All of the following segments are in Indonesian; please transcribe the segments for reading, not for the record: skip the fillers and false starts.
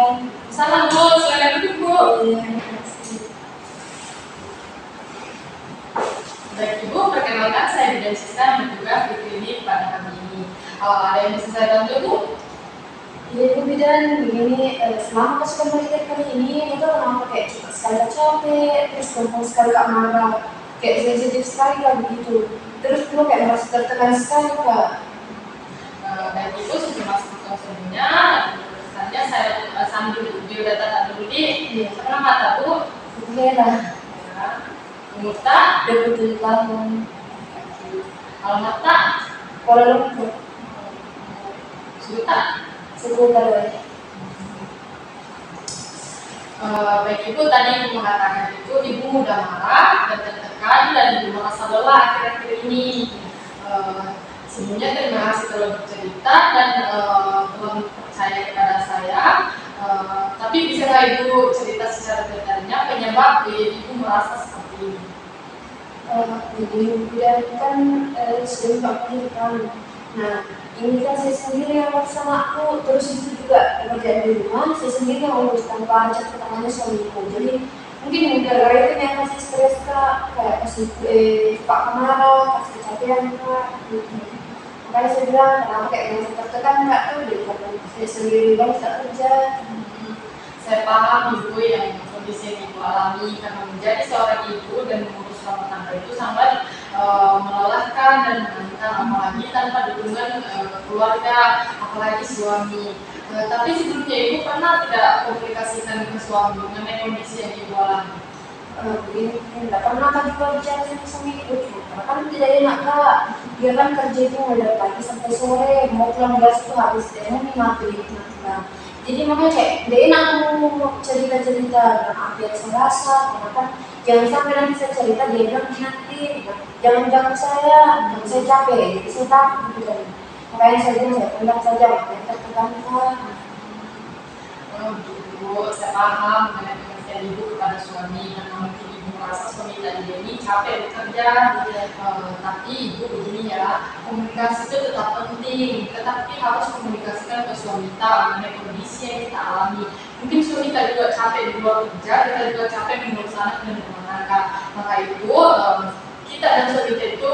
sekalian. Salam Bu, silakan duduk Bu. Baik Ibu, perkenalkan saya Bidan Siska yang bertugas di klinik pada kami ini. Ada yang bisa saya bantu Bu? Jadi Bu Bidan, begini, selama pasukan militer kali ini itu kenapa kayak cepat sekali capek, terus gampang sekali Kak marah, kayak sensitif sekali lah begitu. Terus dulu kayak merasa tertekan sekali Kak. Baik Ibu, sebelum masuk ke sebelumnya, pesannya saya sambil biodata dulu di siapa nama Mata Bu? Hela, Ya. Umur tak? 27 tahun, Alamat tak? Kuala Lumpur, Sudah tak? seputar ya. Baik Ibu, tadi Ibu mengatakan itu Ibu mudah marah dan tertekan dan Ibu merasa lelah akhir-akhir ini. Sebelumnya terima kasih telah bercerita dan telah percaya kepada saya. Tapi bisakah Ibu cerita secara detailnya penyebab Ibu merasa seperti ini? Jadi Bidan kan sudah 40 tahun. Nah, ini kan saya sendiri yang sama aku, terus itu juga kerjaan di rumah, saya sendiri yang urus tanpa ajak ketangannya suamiku. Jadi mungkin gara-gara itu yang kasih stres Kak, kayak kasih suka marah, kasih kecapean Kak. Gitu. Makanya saya bilang, kenapa kayak merasa tertekan Kak tuh, karena saya sendiri kan tidak kerja. Saya paham Ibu yang kondisi yang Ibu alami karena menjadi seorang ibu dan mengurus rumah tangga itu sangat melelahkan dan menantang, apalagi tanpa dukungan keluarga, apalagi suami. Tapi sebelumnya Ibu pernah tidak komunikasikan ke suami mengenai kondisi yang Ibu alami? Begini, tidak pernah kan juga bicara sama ibu, karena kan tidak enak Kak. Dia kan kerja itu mulai pagi sampai sore, mau pulang gas itu habis demo nih mati. Jadi makanya kayak dia enak mau cerita-cerita dengan apa yang saya rasa, karena kan jangan sampai nanti saya cerita dia bilang nanti jangan ganggu saya capek, jadi saya takut gitu kan. Makanya saya bilang saya pendam saja, makanya tertekan. Bu, saya paham mengenai pengertian Ibu kepada suami karena mungkin Ibu merasa suami tadi ini capek bekerja, tapi Ibu begini ya, komunikasi itu tetap penting, tetapi harus komunikasikan ke suami kita mengenai kondisi yang kita alami. Mungkin suami kita juga capek di luar kerja, kita juga capek mengurus anak dan rumah tangga. Maka itu kita dan suami kita itu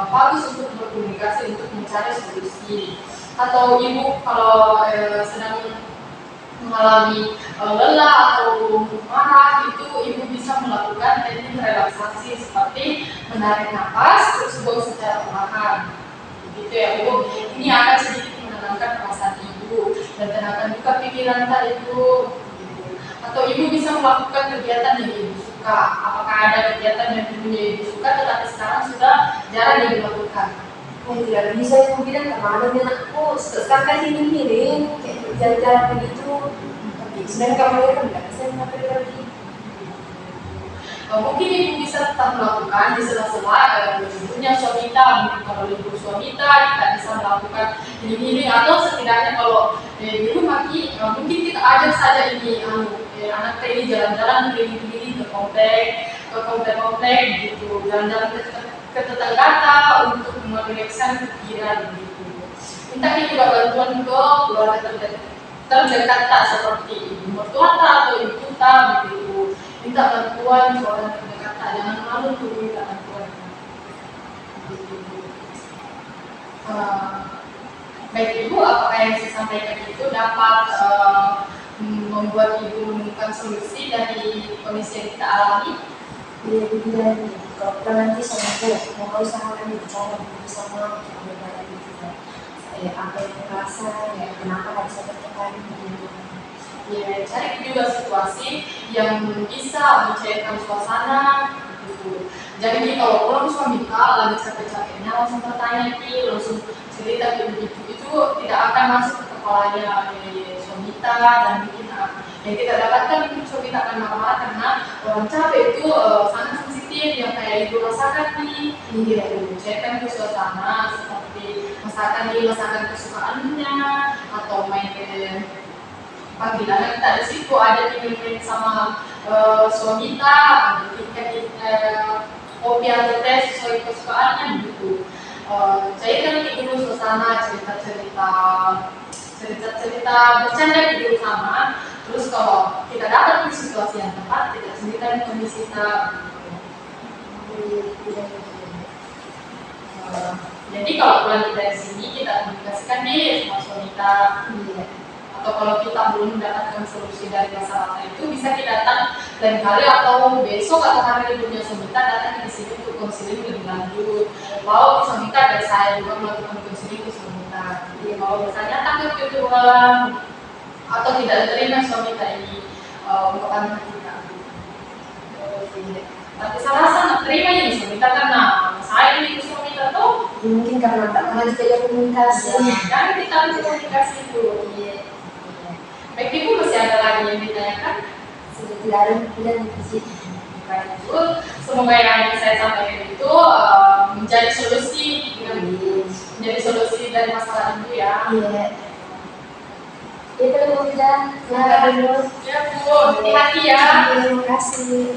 bagus untuk berkomunikasi untuk mencari solusi. Atau Ibu kalau sedang mengalami lelah atau marah, itu Ibu bisa melakukan teknik relaksasi seperti menarik nafas terus buang secara perlahan, begitu ya Bu. Ini akan sedikit menenangkan perasaan Ibu dan tenangkan juga pikiran Ibu. Gitu. Atau Ibu bisa melakukan kegiatan yang Ibu suka. Apakah ada kegiatan yang dulunya Ibu suka tetapi sekarang sudah jarang Ibu lakukan? Tidak bisa Ibu bilang karena ada anakku sekarang kan ini kayak jalan-jalan begitu. Sedangkan kamu kan nggak bisa ngapain lagi. Mungkin Ibu bisa tetap melakukan di sela-sela liburnya suami kita. Mungkin kalau libur suami kita bisa melakukan ini atau setidaknya kalau di rumah mungkin kita ajak saja ini anak kita ini jalan-jalan keliling-keliling ke komplek gitu, jalan-jalan ke tetangga untuk merilekskan pikiran gitu. Minta juga bantuan ke keluarga terdekat tak seperti ibu mertua atau ibu tak begitu. Minta bantuan ke orang terdekat tak, jangan malu untuk minta bantuan. Baik Ibu, apakah yang saya sampaikan itu dapat membuat Ibu menemukan solusi dari kondisi yang kita alami? Iya, bilang kalau nanti sama aku mau usahakan bicara bersama berbeda gitu kan. Apa yang merasa ya kenapa nggak bisa tertekan gitu. Ya, cari juga situasi yang bisa mencairkan suasana gitu. Jadi kalau pulang suami kita lagi capek-capeknya langsung bertanya langsung cerita begitu itu tidak akan masuk ke kepalanya suami kita dan bikin yang kita dapatkan mungkin suami kita akan marah-marah karena orang capek itu sangat sensitif yang kayak Ibu rasakan nih. Mencairkan ke suasana seperti masakan kesukaannya atau main panggilan kita di situ ada di sama suami kita, kopi atau teh sesuai kesukaannya gitu. Cairkan dulu suasana cerita bercanda dulu sama, Terus kalau kita dapat di situasi yang tepat, kita ceritakan kondisi kita. Jadi kalau pulang dari sini kita komunikasikan nih sama suami kita. Atau kalau kita belum mendapatkan solusi dari masalah itu, bisa kita datang lain kali atau besok atau hari liburnya suami kita datang di sini untuk konseling lebih lanjut. Mau suami kita dari saya juga melakukan konseling ke suami kita. Jadi kalau misalnya tanggung jawab atau tidak diterima suami kita ini ungkapan kita. Tapi saya rasa nggak terima ini suami kita karena saya ini suami kita tuh mungkin karena tak pernah juga komunikasi. Jangan kita komunikasi itu. Baik ibu masih ada lagi yang ditanyakan? Sudah tidak ada dan sih. Baik ibu, semoga yang saya sampaikan itu menjadi solusi menjadi solusi dari masalah ibu ya. Iya. Itu udah. Ya bu, hati-hati ya. Terima kasih.